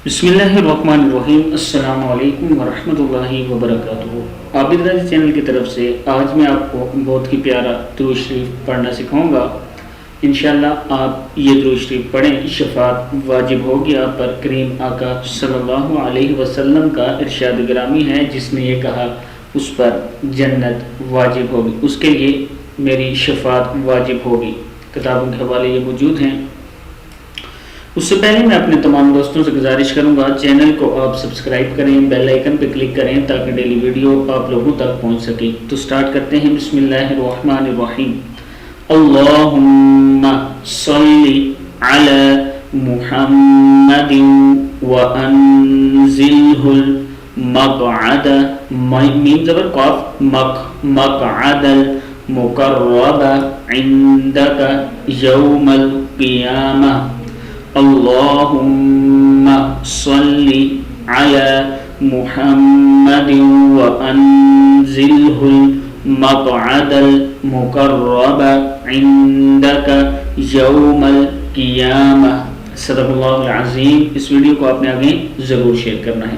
بسم اللہ الرحمن الرحیم۔ السلام علیکم ورحمۃ اللہ وبرکاتہ۔ عابد راضی چینل کی طرف سے آج میں آپ کو بہت ہی پیارا درود شریف پڑھنا سکھاؤں گا۔ انشاءاللہ آپ یہ درود شریف پڑھیں، شفاعت واجب ہوگی آپ پر۔ کریم آقا صلی اللہ علیہ وسلم کا ارشاد گرامی ہے، جس نے یہ کہا اس پر جنت واجب ہوگی، اس کے لیے میری شفاعت واجب ہوگی۔ کتابوں کے حوالے یہ موجود ہیں۔ اس سے پہلے میں اپنے تمام دوستوں سے گزارش کروں گا چینل کو آپ سبسکرائب کریں، بیل آئیکن پہ کلک کریں تاکہ ڈیلی ویڈیو آپ لوگوں تک پہنچ سکے۔ تو سٹارٹ کرتے ہیں۔ بسم اللہ الرحمن الرحیم۔ اللہم صلی علی محمد وانزلہ المقعد، میم زبر قاف، مقعد المقرب عندک یوم القیامہ۔ اللہم صلی علی محمد وانزلہ المقعد المقرب عندک یوم القیامہ۔ صدق اللہ العظیم۔ اس ویڈیو کو آپ نے آگے ضرور شیئر کرنا ہے۔